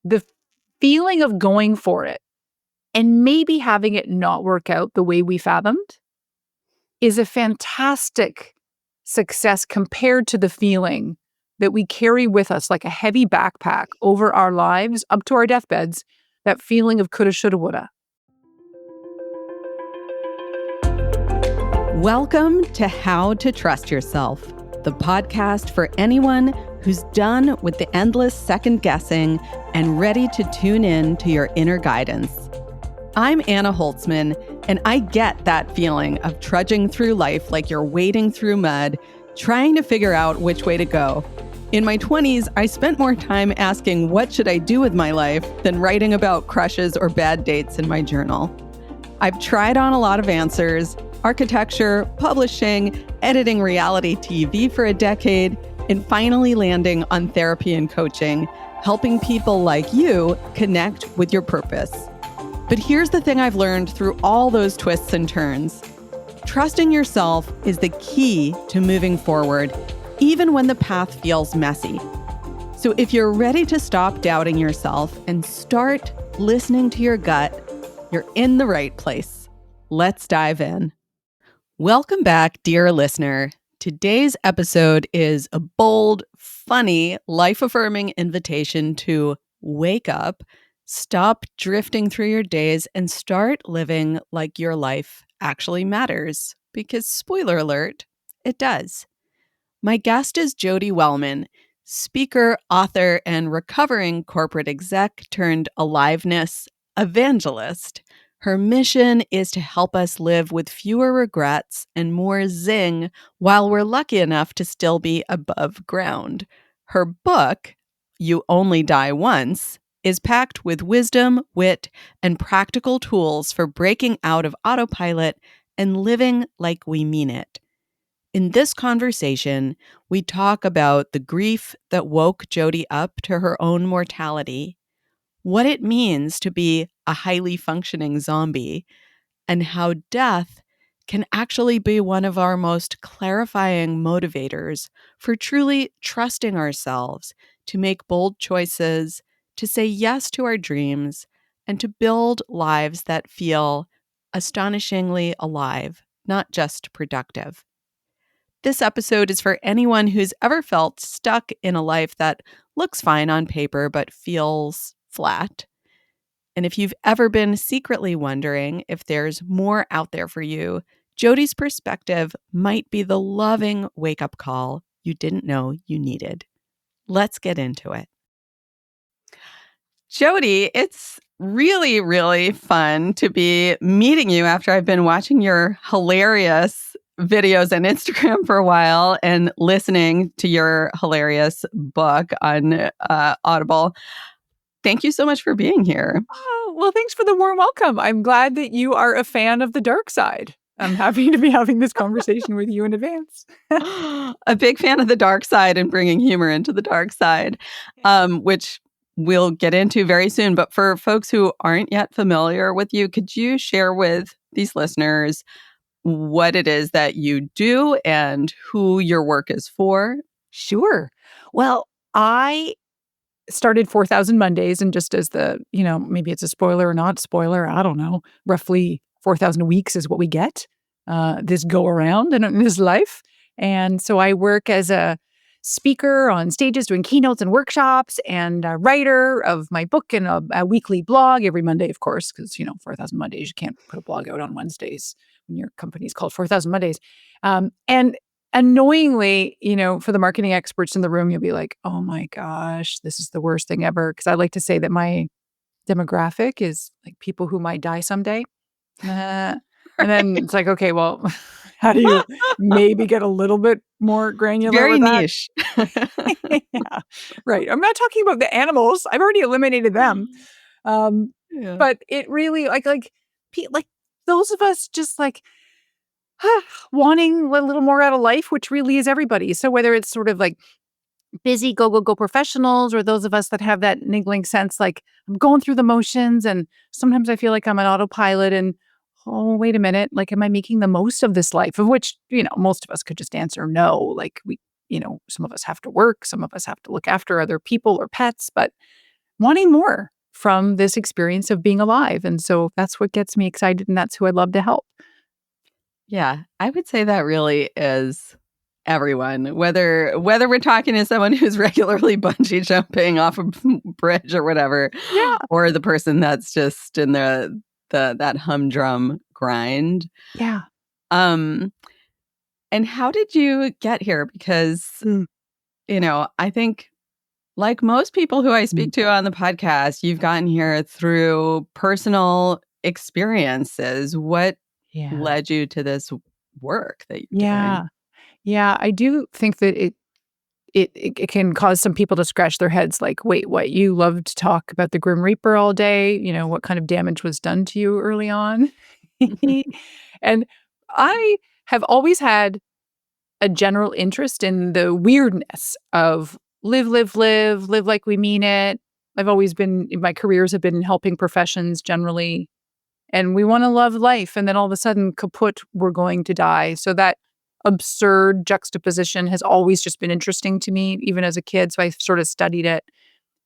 the feeling of going for it and maybe having it not work out the way we fathomed is a fantastic success compared to the feeling that we carry with us like a heavy backpack over our lives up to our deathbeds, that feeling of coulda, shoulda, woulda. Welcome to How to Trust Yourself, the podcast for anyone who's done with the endless second guessing and ready to tune in to your inner guidance. I'm Anna Holtzman, and I get that feeling of trudging through life like you're wading through mud, trying to figure out which way to go. In my 20s, I spent more time asking what should I do with my life than writing about crushes or bad dates in my journal. I've tried on a lot of answers: architecture, publishing, editing reality TV for a decade, and finally landing on therapy and coaching, helping people like you connect with your purpose. But here's the thing I've learned through all those twists and turns. Trusting yourself is the key to moving forward, even when the path feels messy. So if you're ready to stop doubting yourself and start listening to your gut, you're in the right place. Let's dive in. Welcome back, dear listener. Today's episode is a bold, funny, life-affirming invitation to wake up, stop drifting through your days, and start living like your life actually matters. Because, spoiler alert, it does. My guest is Jodi Wellman, speaker, author, and recovering corporate exec turned aliveness evangelist. Her mission is to help us live with fewer regrets and more zing while we're lucky enough to still be above ground. Her book, You Only Die Once, is packed with wisdom, wit, and practical tools for breaking out of autopilot and living like we mean it. In this conversation, we talk about the grief that woke Jodi up to her own mortality, what it means to be a highly functioning zombie, and how death can actually be one of our most clarifying motivators for truly trusting ourselves to make bold choices, to say yes to our dreams, and to build lives that feel astonishingly alive, not just productive. This episode is for anyone who's ever felt stuck in a life that looks fine on paper but feels flat. And if you've ever been secretly wondering if there's more out there for you, Jodi's perspective might be the loving wake-up call you didn't know you needed. Let's get into it. Jodi, it's really, really fun to be meeting you after I've been watching your hilarious videos on Instagram for a while and listening to your hilarious book on Audible. Thank you so much for being here. Oh, well, thanks for the warm welcome. I'm glad that you are a fan of the dark side. I'm happy to be having this conversation with you in advance. A big fan of the dark side and bringing humor into the dark side, which we'll get into very soon. But for folks who aren't yet familiar with you, could you share with these listeners what it is that you do and who your work is for? Sure. Well, I started 4,000 Mondays, and just as maybe it's a spoiler or not spoiler, I don't know, roughly 4,000 weeks is what we get this go around in this life. And so I work as a speaker on stages doing keynotes and workshops, and a writer of my book and a weekly blog every Monday, of course, because 4,000 Mondays, you can't put a blog out on Wednesdays when your company's called 4,000 Mondays. And annoyingly, for the marketing experts in the room, you'll be like, oh my gosh, this is the worst thing ever. Because I like to say that my demographic is like people who might die someday. And then it's like, okay, well, how do you maybe get a little bit more granular Very with that? niche. Yeah, right. I'm not talking about the animals. I've already eliminated them. Yeah. But it really like those of us just like wanting a little more out of life, which really is everybody. So whether it's sort of like busy go professionals, or those of us that have that niggling sense like I'm going through the motions, and sometimes I feel like I'm on autopilot, and oh, wait a minute, like, am I making the most of this life? Of which, most of us could just answer no. Like some of us have to work, some of us have to look after other people or pets, but wanting more from this experience of being alive. And so that's what gets me excited, and that's who I'd love to help. Yeah, I would say that really is everyone, whether we're talking to someone who's regularly bungee jumping off a bridge or whatever, Yeah. or the person that's just in the that humdrum grind. Yeah. Um, and how did you get here? Because, Mm. I think like most people who I Mm. speak to on the podcast, you've gotten here through personal experiences. What Yeah. led you to this work that you're doing? Yeah. Yeah. I do think that it can cause some people to scratch their heads like, wait, what? You love to talk about the Grim Reaper all day? What kind of damage was done to you early on? And I have always had a general interest in the weirdness of live like we mean it. I've always been, my careers have been in helping professions generally, and we want to love life. And then all of a sudden, kaput, we're going to die. So that absurd juxtaposition has always just been interesting to me, even as a kid. So I sort of studied it.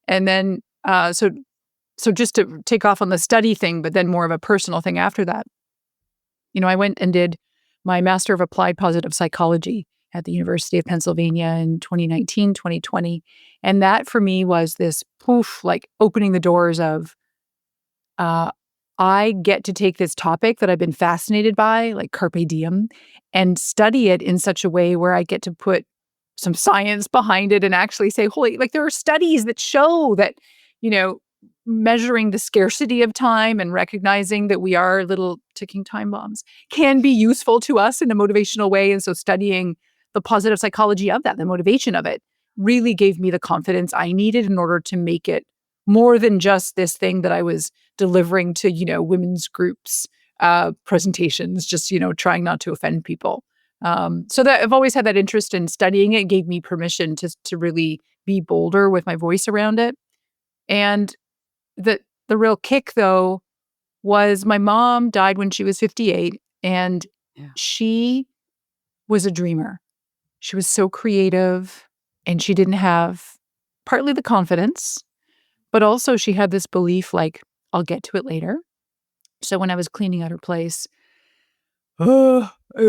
And then, so just to take off on the study thing, but then more of a personal thing after that, I went and did my Master of Applied Positive Psychology at the University of Pennsylvania in 2019, 2020. And that for me was this poof, like opening the doors of, uh, I get to take this topic that I've been fascinated by, like carpe diem, and study it in such a way where I get to put some science behind it and actually say, holy, like there are studies that show that, you know, measuring the scarcity of time and recognizing that we are little ticking time bombs can be useful to us in a motivational way. And so studying the positive psychology of that, the motivation of it, really gave me the confidence I needed in order to make it more than just this thing that I was delivering to, women's groups, presentations, just, trying not to offend people. So that I've always had that interest in studying it, gave me permission to really be bolder with my voice around it. And the real kick though was my mom died when she was 58, and Yeah. she was a dreamer. She was so creative, and she didn't have partly the confidence, but also she had this belief like, I'll get to it later. So when I was cleaning out her place, it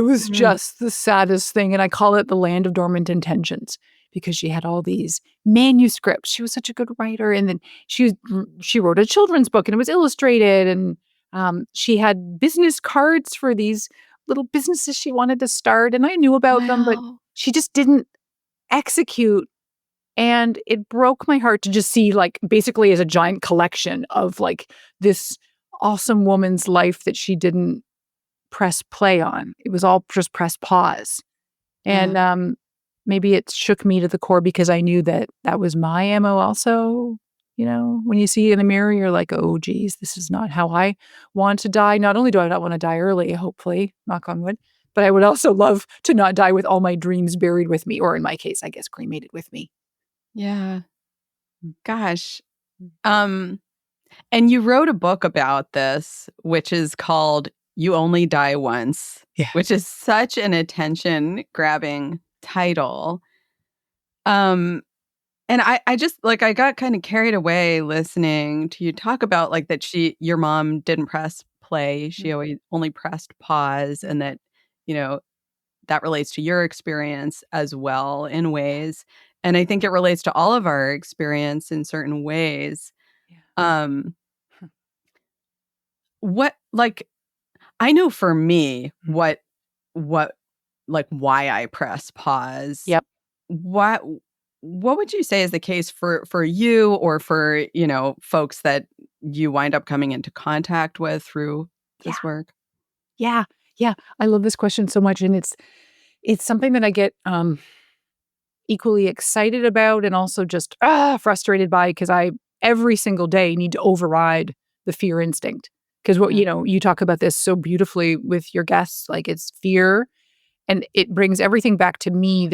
was Mhm. just the saddest thing, and I call it the land of dormant intentions because she had all these manuscripts. She was such a good writer, and then she wrote a children's book, and it was illustrated, and, she had business cards for these little businesses she wanted to start, and I knew about them, but Wow. she just didn't execute, and it broke my heart to just see, like, basically as a giant collection of, like, this awesome woman's life that she didn't press play on. It was all just press pause. And, Yeah. maybe it shook me to the core because I knew that that was my MO also. When you see in the mirror, you're like, "Oh, geez, this is not how I want to die." Not only do I not wanna die early, hopefully, knock on wood, but I would also love to not die with all my dreams buried with me, or in my case, I guess, cremated with me. Yeah. Mm, Gosh. mm. Um, and you wrote a book about this, which is called You Only Die Once, Yeah. which is such an attention-grabbing title. Um, and I just like I got kind of carried away listening to you talk about like that your mom didn't press play. She Mm, always only pressed pause, mm. and that, you know, that relates to your experience as well in Yeah, ways. And I think it relates to all of our experience in certain ways. yeah. Um, what like I know for me Mm. what like why I press pause. Yep. What what would you say is the case for you or for, folks that you wind up coming into contact with through Yeah. this work? Yeah. Yeah. I love this question so much, and it's something that I get, equally excited about and also just, frustrated by because I, every single day, need to override the fear instinct. Because what Yeah. you talk about this so beautifully with your guests, like, it's fear, and it brings everything back to me,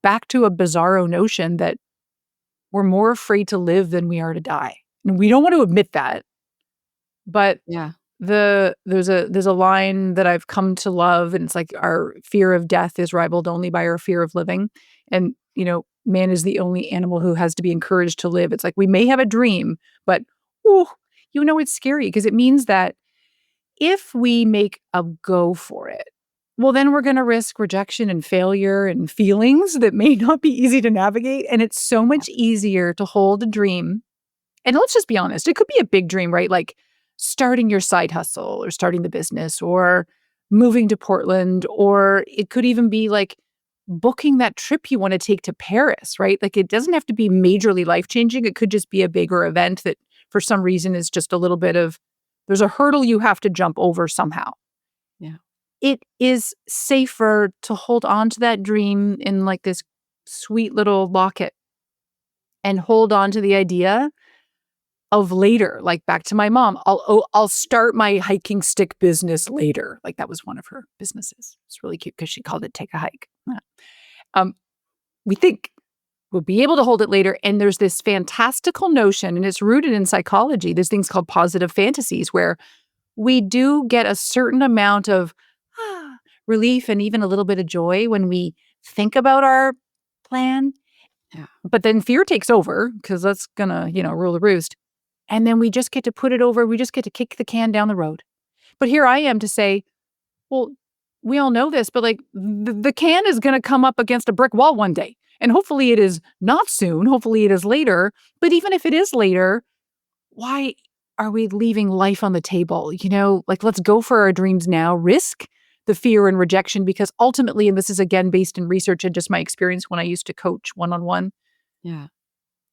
back to a bizarro notion that we're more afraid to live than we are to die. And we don't want to admit that, but Yeah. there's a line that I've come to love, and it's like, "Our fear of death is rivaled only by our fear of living." And, man is the only animal who has to be encouraged to live. It's like we may have a dream, but ooh, it's scary because it means that if we make a go for it, well, then we're going to risk rejection and failure and feelings that may not be easy to navigate. And it's so much easier to hold a dream. And let's just be honest, it could be a big dream, right? Like starting your side hustle or starting the business or moving to Portland, or it could even be like booking that trip you want to take to Paris, right? Like it doesn't have to be majorly life-changing. It could just be a bigger event that for some reason is just a little bit of, there's a hurdle you have to jump over somehow. Yeah. It is safer to hold on to that dream in like this sweet little locket and hold on to the idea of later, like back to my mom, I'll start my hiking stick business later. Like that was one of her businesses. It's really cute because she called it Take a Hike. Yeah. We think we'll be able to hold it later. And there's this fantastical notion, and it's rooted in psychology. There's things called positive fantasies where we do get a certain amount of relief and even a little bit of joy when we think about our plan. Yeah. But then fear takes over because that's gonna, rule the roost. And then we just get to put it over. We just get to kick the can down the road. But here I am to say, well, we all know this, but like the can is going to come up against a brick wall one day. And hopefully it is not soon. Hopefully it is later. But even if it is later, why are we leaving life on the table? Like let's go for our dreams now, risk the fear and rejection, because ultimately, and this is again based in research and just my experience when I used to coach one-on-one, Yeah.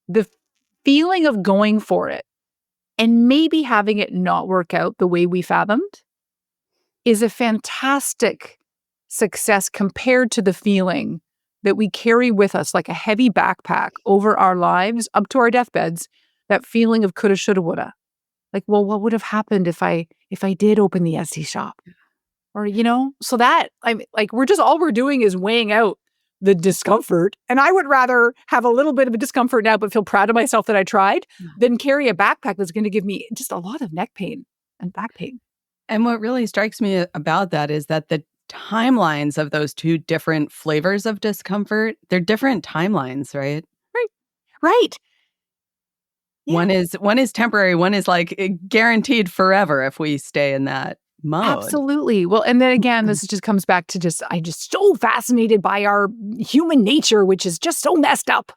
the feeling of going for it and maybe having it not work out the way we fathomed is a fantastic success compared to the feeling that we carry with us like a heavy backpack over our lives up to our deathbeds, that feeling of coulda, shoulda, woulda. Like, well, what would have happened if I did open the Etsy shop? Or, so that I'm like, all we're doing is weighing out the discomfort. And I would rather have a little bit of a discomfort now, but feel proud of myself that I tried than carry a backpack that's going to give me just a lot of neck pain and back pain. And what really strikes me about that is that the timelines of those two different flavors of discomfort, they're different timelines, right? Right. Yeah. One is temporary, one is like guaranteed forever if we stay in that mode. Absolutely. Well, and then again, this just comes back to I'm just so fascinated by our human nature, which is just so messed up.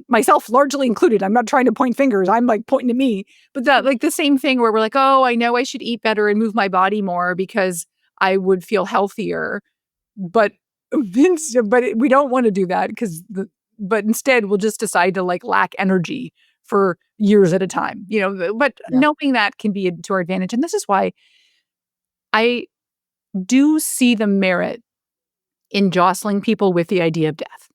Myself largely included. I'm not trying to point fingers. I'm like pointing at me. But the same thing where we're like, oh, I know I should eat better and move my body more because I would feel healthier. But we don't want to do that but instead we'll just decide to like lack energy for years at a time, but knowing that can be to our advantage. And this is why I do see the merit in jostling people with the idea of death,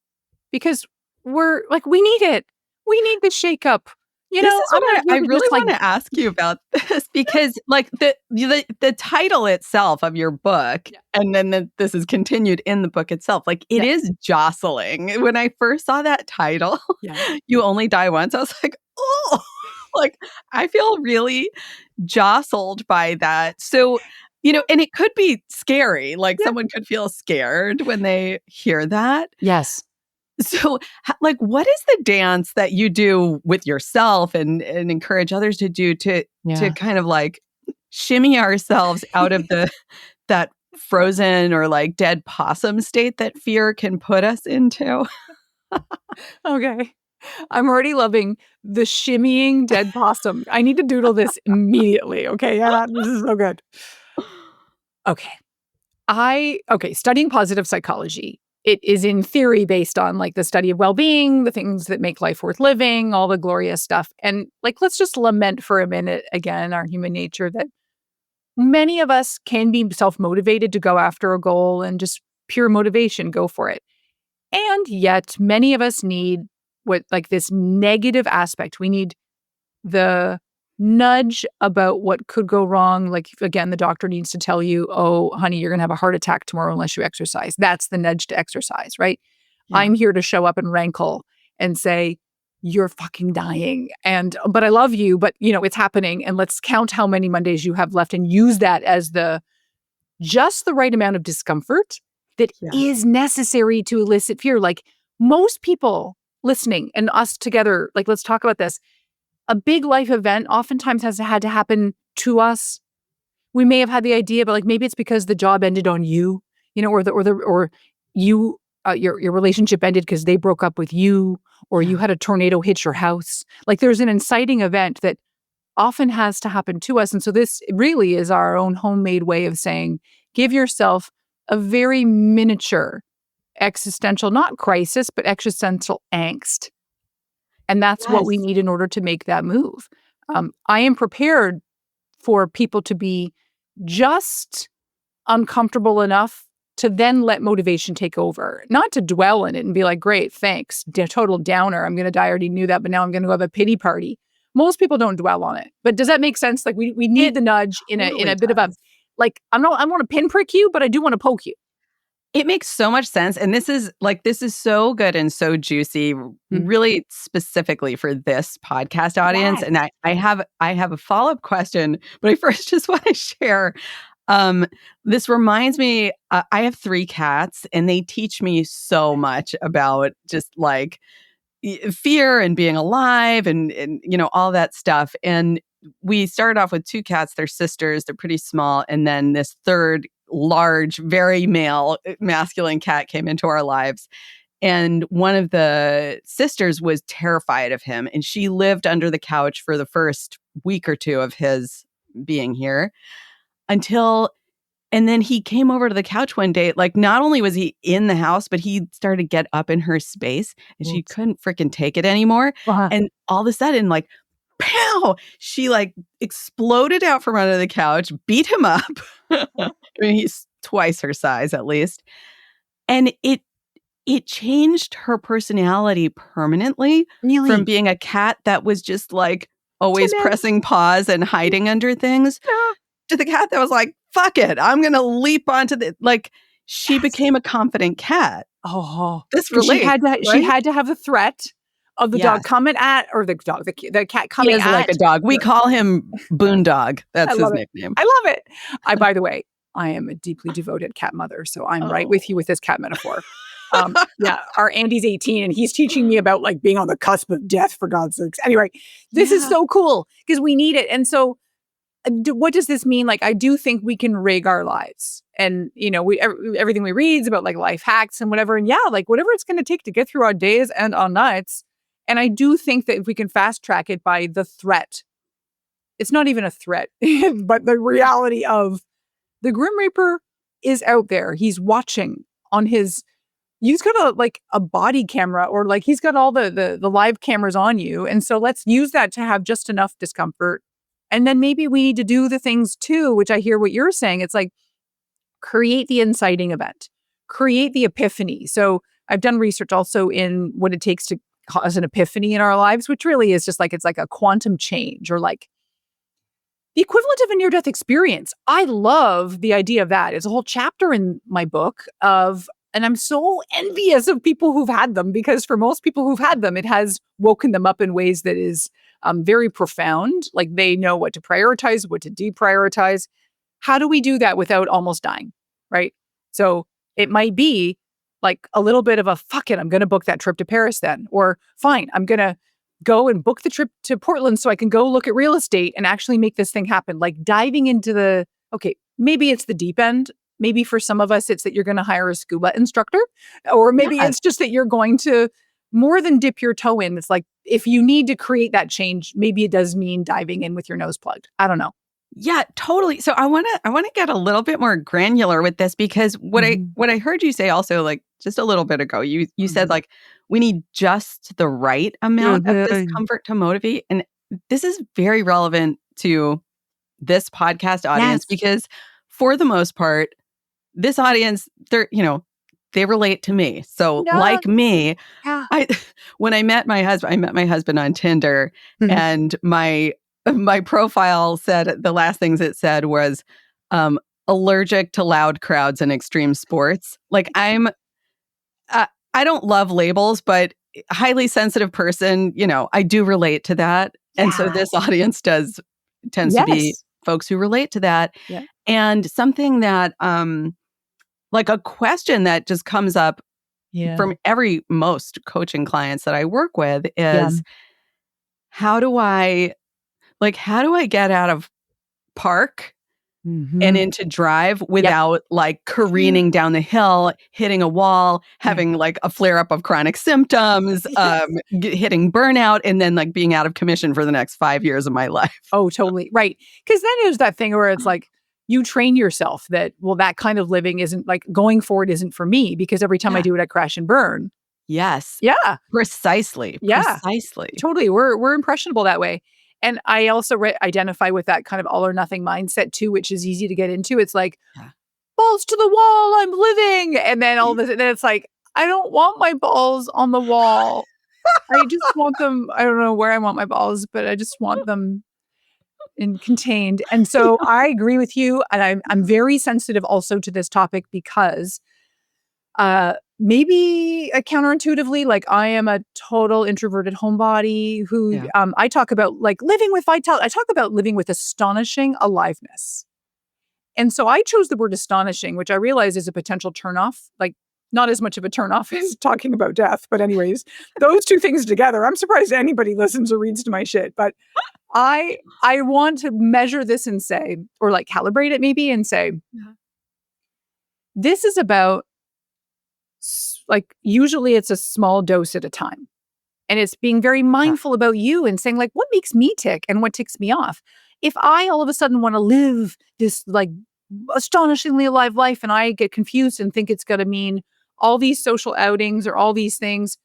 because we need it. We need the shakeup. This is what I really want to ask you about this, because like the title itself of your book, and then this is continued in the book itself, like it is jostling. When I first saw that title, You Only Die Once, I was like, oh, like I feel really jostled by that. So, and it could be scary. Like someone could feel scared when they hear that. Yes. So, like, what is the dance that you do with yourself and encourage others to do to kind of like shimmy ourselves out of that frozen or like dead possum state that fear can put us into? Okay. I'm already loving the shimmying dead possum. I need to doodle this immediately. Okay. Yeah, this is so good. Okay. Studying positive psychology. It is in theory based on like the study of well-being, the things that make life worth living, all the glorious stuff. And like, let's just lament for a minute again, our human nature, that many of us can be self-motivated to go after a goal and just pure motivation, go for it. And yet many of us need this negative aspect. We need the nudge about what could go wrong. Like, again, the doctor needs to tell you, oh, honey, you're going to have a heart attack tomorrow unless you exercise. That's the nudge to exercise, right? Yeah. I'm here to show up and rankle and say, you're fucking dying. But I love you, but it's happening. And let's count how many Mondays you have left and use that as just the right amount of discomfort that is necessary to elicit fear. Like most people listening and us together, like, let's talk about this. A big life event oftentimes has had to happen to us. We may have had the idea, but like maybe it's because the job ended on you, or you your relationship ended because they broke up with you, or you Yeah. had a tornado hit your house. Like there's an inciting event that often has to happen to us. And so this really is our own homemade way of saying, give yourself a very miniature existential, not crisis, but existential angst. And that's what we Yes. need in order to make that move. I am prepared for people to be just uncomfortable enough to then let motivation take over, not to dwell in it and be like, great, thanks, total downer. I'm going to die. I already knew that, but now I'm going to have a pity party. Most people don't dwell on it. But does that make sense? Like we need It the nudge in a totally bit of a, does. like, I want to pinprick you, but I do want to poke you. It makes so much sense. And this is so good and so juicy, Mhm. really specifically for this podcast audience. Yes. And I have a follow-up question, but I first just want to share. Um, this reminds me, I have 3 cats, and they teach me so much about just like fear and being alive and all that stuff. And we started off with 2 cats. They're sisters. They're pretty small. And then this third large, very male, masculine cat came into our lives. And one of the sisters was terrified of him. And she lived under the couch for the first week or 2 of his being here until and then he came over to the couch one day. Like, not only was he in the house, but he started to get up in her space and she Oops. couldn't freaking take it anymore. Uh-huh. And all of a sudden, like, pow, she like exploded out from under the couch, beat him up. I mean, he's twice her size at least. And it changed her personality permanently from Really? being a cat that was just like always Timid. pressing pause and hiding under things Yeah. to the cat that was like, "Fuck it, I'm gonna leap onto the," like, she Yes. became a confident cat. Oh, This because relates, she right? had to have the threat of the dog Yes. coming at, or the cat He coming is like a at dog. We her. call him Boondog. I That's his love it. nickname. I love it. By the way, I am a deeply devoted cat mother, so I'm right with you Oh. with this cat metaphor. Yeah, our Andy's 18 and he's teaching me about like being on the cusp of death, for God's sakes. Anyway, this is Yeah. so cool because we need it. And so what does this mean? Like, I do think we can rig our lives, and everything we read is about like life hacks and whatever. And yeah, like whatever it's going to take to get through our days and our nights. And I do think that if we can fast track it by the threat, it's not even a threat, but the reality of the Grim Reaper is out there. He's watching on his. He's got a body camera, or like he's got all the live cameras on you. And so let's use that to have just enough discomfort. And then maybe we need to do the things too, which I hear what you're saying. It's like create the inciting event, create the epiphany. So I've done research also in what it takes to cause an epiphany in our lives, which really is just like it's like a quantum change, or like the equivalent of a near-death experience. I love the idea of that. It's a whole chapter in my book of, and I'm so envious of people who've had them, because for most people who've had them, it has woken them up in ways that is very profound. Like they know what to prioritize, what to deprioritize. How do we do that without almost dying? Right. So it might be like a little bit of a fuck it, I'm going to book that trip to Paris then. Or fine, I'm going to go and book the trip to Portland so I can go look at real estate and actually make this thing happen. Like diving into okay, maybe it's the deep end. Maybe for some of us, it's that you're going to hire a scuba instructor, or maybe Yes. it's just that you're going to more than dip your toe in. It's like, if you need to create that change, maybe it does mean diving in with your nose plugged. I don't know. Yeah, totally. So I wanna get a little bit more granular with this because Mhm. what I heard you say also, like, just a little bit ago, you said, Mhm. like, we need just the right amount of Mhm. discomfort to motivate, and this is very relevant to this podcast audience Yes. because for the most part, this audience, they relate to me. So, No. like me, Yeah. I when I met my husband on Tinder, Mhm. and my profile said the last things it said was, um, allergic to loud crowds and extreme sports. Like, I don't love labels, but highly sensitive person, I do relate to that. And so this Yes. audience tends to be Yes. folks who relate to that. Yeah. And something that, like a question that just comes up, Yeah. from most coaching clients that I work with Yeah. is how do I get out of park and Mhm. into drive Yep. without like Yeah. careening down the hill, hitting a wall, Yeah. having like a flare up of chronic symptoms, Yes. hitting burnout, and then like being out of commission for the next 5 years of my life. Oh, totally. Right. Because then there's that thing where it's like, you train yourself that, well, that kind of living isn't like going forward isn't for me because every time I Yeah. do it, I crash and burn. Yes. Yeah. Precisely. Yeah. Precisely. Totally. We're impressionable that way. And I also identify with that kind of all or nothing mindset too, which is easy to get into. It's like, Yeah. balls to the wall, I'm living. And then all of a sudden it's like, I don't want my balls on the wall. I just want them. I don't know where I want my balls, but I just want them contained. And so I agree with you. And I'm very sensitive also to this topic because maybe counterintuitively, like I am a total introverted homebody who Yeah. I talk about like living with vitality. I talk about living with astonishing aliveness. And so I chose the word astonishing, which I realize is a potential turnoff, like not as much of a turnoff as talking about death. But anyways, those two things together, I'm surprised anybody listens or reads to my shit. But I want to measure this and say, or like calibrate it maybe and say, Yeah. this is about like usually it's a small dose at a time. And it's being very Yeah. mindful about you and saying like, what makes me tick and what ticks me off? If I all of a sudden want to live this like astonishingly alive life and I get confused and think it's going to mean all these social outings or all these things,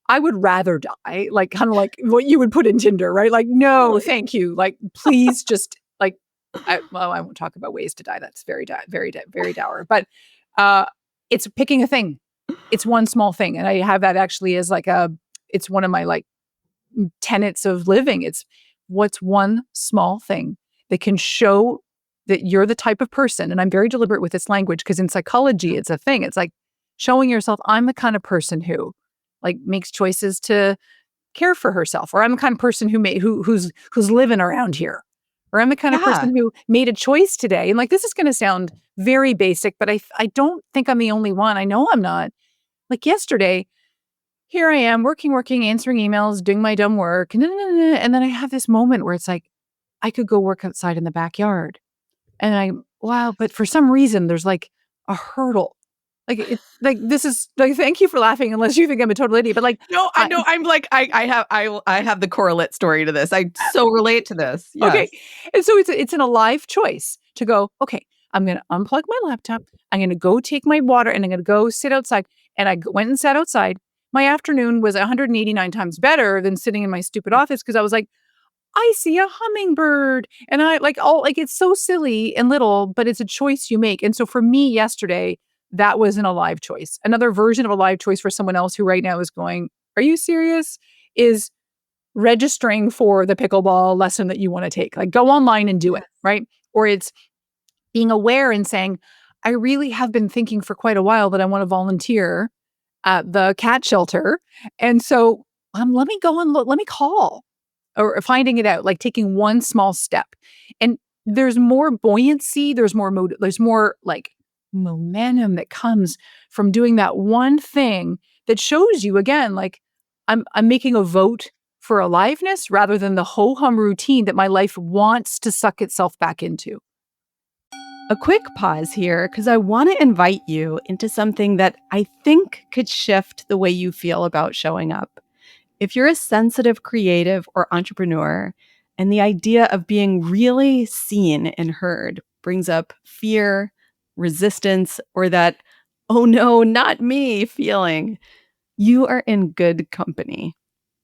I would rather die, like, kinda like what you would put in Tinder, right? Like, "No, Totally. thank you." Like, please just, like I won't talk about ways to die, that's very dour, but, uh, it's picking a thing. It's one small thing, and I have that actually as, like, it's one of my, like, tenets of living. It's what's one small thing that can show that you're the type of person, and I'm very deliberate with this language because in psychology, Yeah. it's a thing. It's like showing yourself, I'm the kind of person who like makes choices to care for herself, or I'm the kind of person who's living around here, or I'm the kind of Yeah. person who made a choice today. And like this is going to sound very basic, but I don't think I'm the only one. I know I'm not. Like yesterday, here I am working, answering emails, doing my dumb work, and then I have this moment where it's like I could go work outside in the backyard. And wow, but for some reason, there's like a hurdle. Like this is like, thank you for laughing unless you think I'm a total idiot, but like, No, I I know. I'm like, I have the correlate story to this. I so relate to this. okay. Yes. And so it's an alive choice to go, okay, I'm going to unplug my laptop. I'm going to go take my water and I'm going to go sit outside. And went and sat outside. My afternoon was 189 times better than sitting in my stupid office because I was like, I see a hummingbird. And I like all like it's so silly and little, but it's a choice you make. And so for me yesterday, that was an alive choice. Another version of a live choice for someone else who right now is going, are you serious? Is registering for the pickleball lesson that you want to take. Like go online and do it, Yes. right? Or it's being aware and saying, I really have been thinking for quite a while that I want to volunteer at the cat shelter. And so let me go and look, let me call or finding it out, like taking one small step. And there's more buoyancy, there's more like momentum that comes from doing that one thing that shows you again, like I'm making a vote for aliveness rather than the ho-hum routine that my life wants to suck itself back into. A quick pause here because I want to invite you into something that I think could shift the way you feel about showing up. If you're a sensitive creative or entrepreneur, and the idea of being really seen and heard brings up fear, resistance, or that, oh no, not me feeling, you are in good company.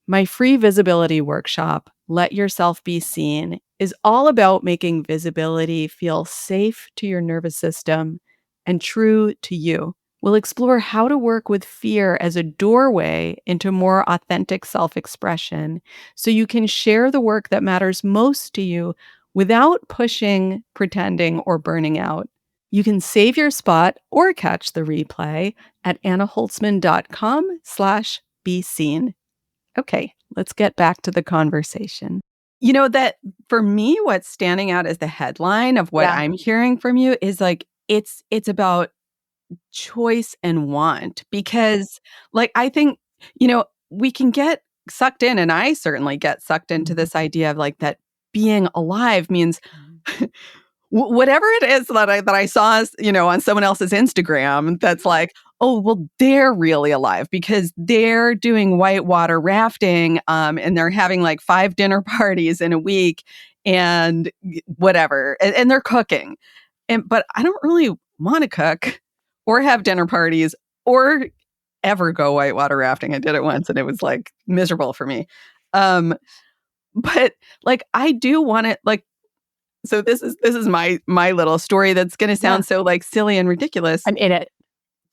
My free visibility workshop, Let Yourself Be Seen, is all about making visibility feel safe to your nervous system and true to you. We'll explore how to work with fear as a doorway into more authentic self expression so you can share the work that matters most to you without pushing, pretending, or burning out. You can save your spot or catch the replay at annaholtzman.com/be seen. Okay, let's get back to the conversation. You know that for me, what's standing out as the headline of what Yeah. I'm hearing from you is like it's about choice and want, because like I think, you know, we can get sucked in, and I certainly get sucked into Mhm. this idea of like that being alive means Mhm. whatever it is that I saw, you know, on someone else's Instagram that's Mhm. like, oh, well, they're really alive because they're doing whitewater rafting, and they're having like 5 dinner parties in a week and whatever, and they're cooking. But I don't really want to cook or have dinner parties or ever go whitewater rafting. I did it once and it was like miserable for me. Um, but like I do want it like so this is my little story that's going to Yeah, sound so like silly and ridiculous. I'm in it.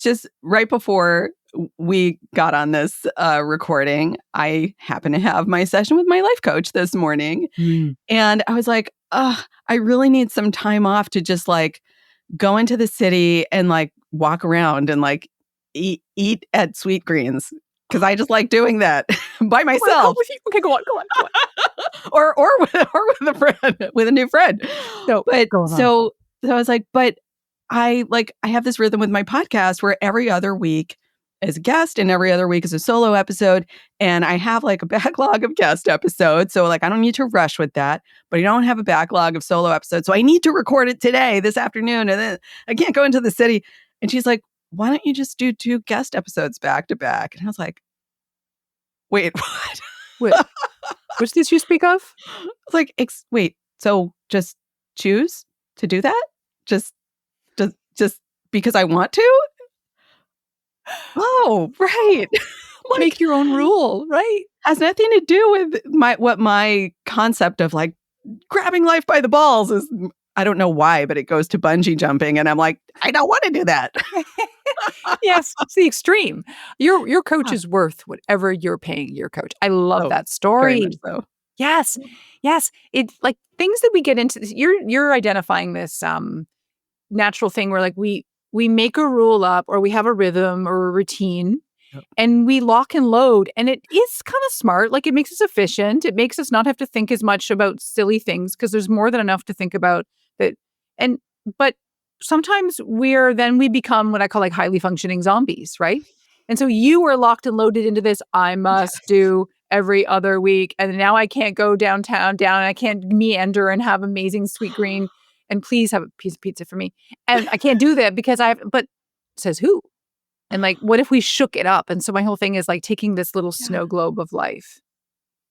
Just right before we got on this recording, I happened to have my session with my life coach this morning, Mm. and I was like, "Ugh, I really need some time off to just like go into the city and like walk around and like eat at Sweet Greens because I just like doing that by I wanna come myself with you. Okay, go on, go on, go on. or with a friend, with a new friend." No, But go on. so I was like, but I have this rhythm with my podcast where every other week is a guest and every other week is a solo episode. And I have like a backlog of guest episodes. So like I don't need to rush with that, but I don't have a backlog of solo episodes. So I need to record it today, this afternoon. And then I can't go into the city. And she's like, why don't you just do 2 guest episodes back to back? And I was like, wait, what? Wait, which did you speak of? I was like, wait, so just choose to do that? Just just because I want to? Oh, right. Make Like, your own rule, right? has nothing to do with my concept of, like, grabbing life by the balls is. I don't know why, but it goes to bungee jumping, and I'm like, "I don't wanna do that." Yes, it's the extreme. Your coach Ah, is worth whatever you're paying your coach. I love oh, that very much story. so. Yes, yes. It's like things that we get into you're identifying this, natural thing where, like, we make a rule up or we have a rhythm or a routine Yep. and we lock and load, and it is kinda smart, like, it makes us efficient, it makes us not have to think as much about silly things because there's more than enough to think about that and but sometimes we become what I call, like, highly functioning zombies, right? And so you were locked and loaded into this, "I must do every other week, and now I can't go down, I can't meander and have amazing sweet green, and please have a piece of pizza for me." And I can't do that because I have but says who? And, like, what if we shook it up? And so my whole thing is, like, taking this little Yeah. snow globe of life.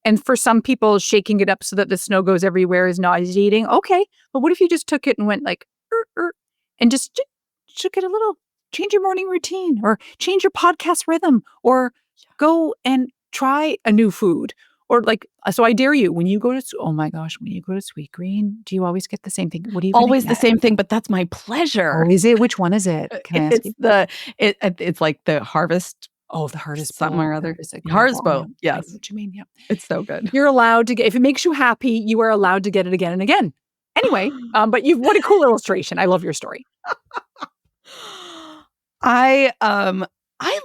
And for some people, shaking it up so that the snow goes everywhere is nauseating. Okay, but what if you just took it and went like, and just shook it a little, change your morning routine or change your podcast rhythm or go and try a new food or like, so I dare you when you go to, oh my gosh, when you go to Sweet Green, do you always get the same thing? What are you going to Always the get? same thing, but that's my Oh, pleasure. is it? Which one is it? Can I ask It's you? it's like the harvest Oh, the hardest something bowl. or That other. is a good Harvest one. Yeah, bowl, I know yes. what you mean. Yeah. It's so good. You're allowed to get if it makes you happy, you are allowed to get it again and again. Anyway, but you've what a cool illustration. I love your story. I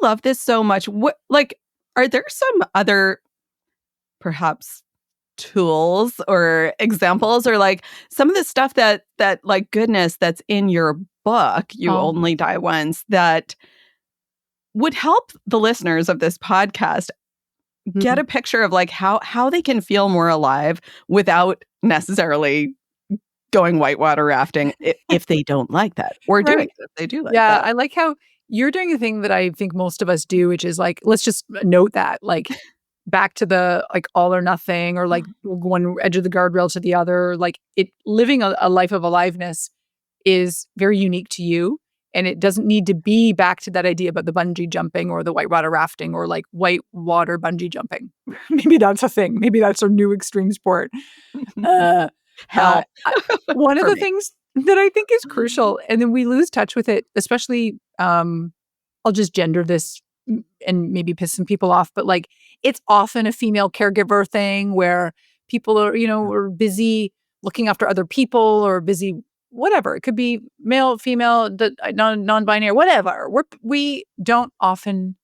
love this so much. What like are there some other perhaps tools or examples or like some of the stuff that like goodness that's in your book, You Oh, Only Die Once, that would help the listeners of this podcast get mhm. a picture of like how they can feel more alive without necessarily going whitewater rafting if they don't like that, or doing Right. it if they do like Yeah, that. I like how you're doing a thing that I think most of us do, which is like, let's just note that, like, back to the, like, all or nothing or, like, one edge of the guardrail to the other, like, it living a life of aliveness is very unique to you, and it doesn't need to be back to that idea about the bungee jumping or the whitewater rafting or, like, whitewater bungee jumping. Maybe that's a thing. Maybe that's a new extreme sport. Uh, Hell I one of for the me. things that I think is crucial, and then we lose touch with it, especially, I'll just gender this and maybe piss some people off, but, like, it's often a female caregiver thing where people are, are busy looking after other people or busy whatever. It could be male, female, non-binary, whatever. We don't often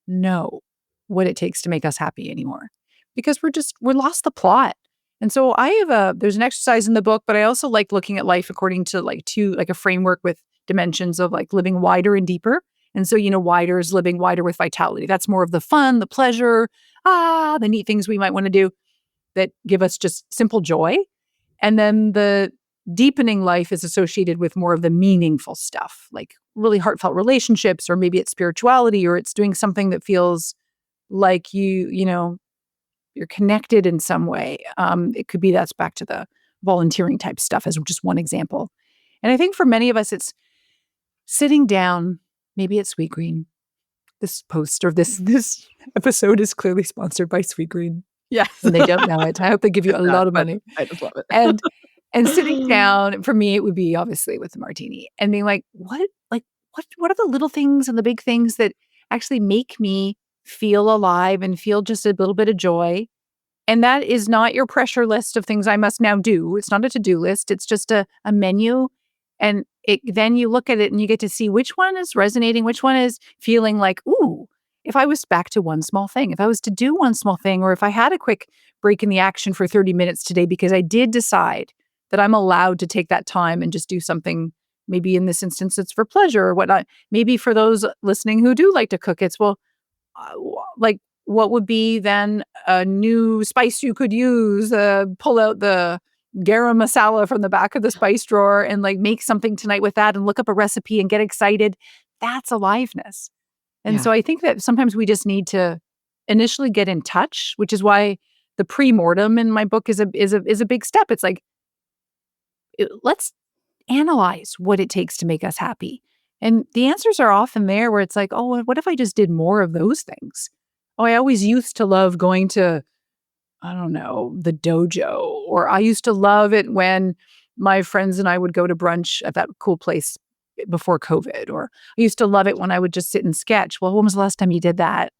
know what it takes to make us happy anymore because we're lost the plot. And so there's an exercise in the book, but I also like looking at life according to like a framework with dimensions of like living wider and deeper. And so, wider is living wider with vitality. That's more of the fun, the pleasure, the neat things we might want to do that give us just simple joy. And then the deepening life is associated with more of the meaningful stuff, like really heartfelt relationships, or maybe it's spirituality, or it's doing something that feels like you're connected in some way. It could be that's back to the volunteering type stuff as just one example. And I think for many of us, it's sitting down, maybe at Sweetgreen. This post or this episode is clearly sponsored by Sweetgreen. Yes. And they don't know it. I hope they give you a lot of money. I just love it. And sitting down, for me, it would be obviously with the martini and being like, what are the little things and the big things that actually make me feel alive and feel just a little bit of joy? And that is not your pressure list of things I must now do. It's not a to-do list. It's just a menu. And then you look at it and you get to see which one is resonating, which one is feeling like, ooh, if I was back to one small thing, if I was to do one small thing, or if I had a quick break in the action for 30 minutes today, because I did decide that I'm allowed to take that time and just do something, maybe in this instance, it's for pleasure or whatnot. Maybe for those listening who do like to cook, it's, like, what would be then a new spice you could use? Pull out the garam masala from the back of the spice drawer and like make something tonight with that and look up a recipe and get excited. That's aliveness. And so I think that sometimes we just need to initially get in touch, which is why the pre-mortem in my book is a big step. It's like, let's analyze what it takes to make us happy. And the answers are often there where it's like, oh, what if I just did more of those things? Oh, I always used to love going to, I don't know, the dojo, or I used to love it when my friends and I would go to brunch at that cool place before COVID, or I used to love it when I would just sit and sketch. Well, when was the last time you did that?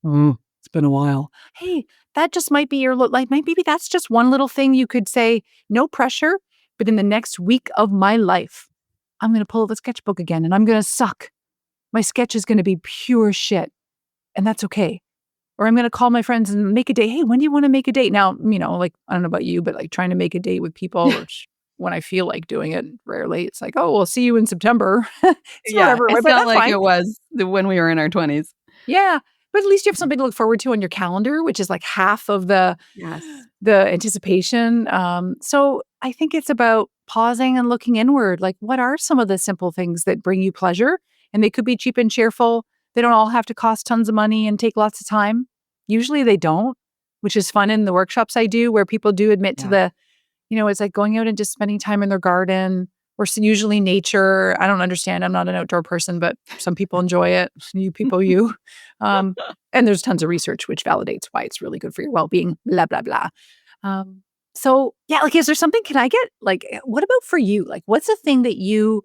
Oh, it's been a while. Hey, that just might be your, like, maybe that's just one little thing you could say, no pressure, but in the next week of my life, I'm going to pull the sketchbook again and I'm going to suck. My sketch is going to be pure shit. And that's okay. Or I'm going to call my friends and make a date. Hey, when do you want to make a date? Now, like, I don't know about you, but like trying to make a date with people, which when I feel like doing it, rarely, it's like, oh, we'll see you in September. It's whatever. It's But not that's like fine. it was when we were in our 20s. Yeah. But at least you have something to look forward to on your calendar, which is like half of the anticipation. So I think it's about pausing and looking inward. Like, what are some of the simple things that bring you pleasure? And they could be cheap and cheerful. They don't all have to cost tons of money and take lots of time. Usually they don't, which is fun in the workshops I do, where people do admit to the, it's like going out and just spending time in their garden, or usually nature. I don't understand. I'm not an outdoor person, but some people enjoy it. You people, you. And there's tons of research which validates why it's really good for your well-being, blah, blah, blah. So yeah, like, is there something, can I get, like, what about for you? Like, what's the thing that you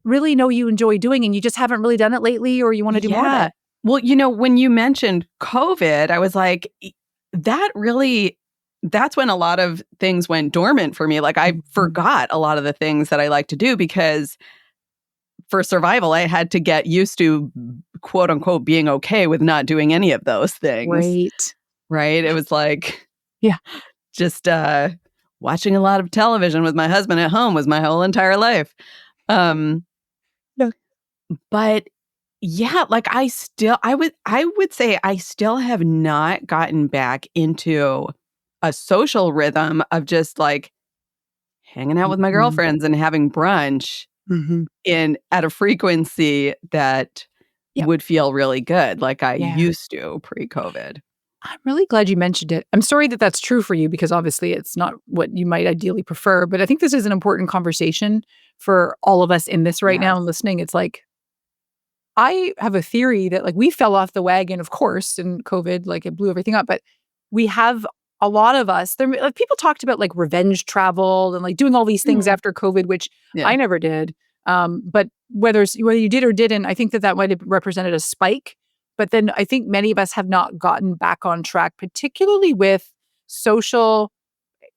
really know you enjoy doing and you just haven't really done it lately, or you want to do more of it? Well, when you mentioned COVID, I was like, that's when a lot of things went dormant for me. Like, I forgot a lot of the things that I like to do, because for survival, I had to get used to, quote unquote, being okay with not doing any of those things. Right. It was like, just watching a lot of television with my husband at home was my whole entire life. But yeah, like I would say I still have not gotten back into a social rhythm of just like hanging out with my girlfriends and having brunch at a frequency that would feel really good, like I used to pre-COVID. I'm really glad you mentioned it. I'm sorry that that's true for you, because obviously it's not what you might ideally prefer, but I think this is an important conversation for all of us in this right now and listening. It's like, I have a theory that, like, we fell off the wagon, of course, in COVID, like it blew everything up, but we have a lot of us, there, like, people talked about like revenge travel and like doing all these things after COVID, which I never did. But whether you did or didn't, I think that might have represented a spike. But then I think many of us have not gotten back on track, particularly with social,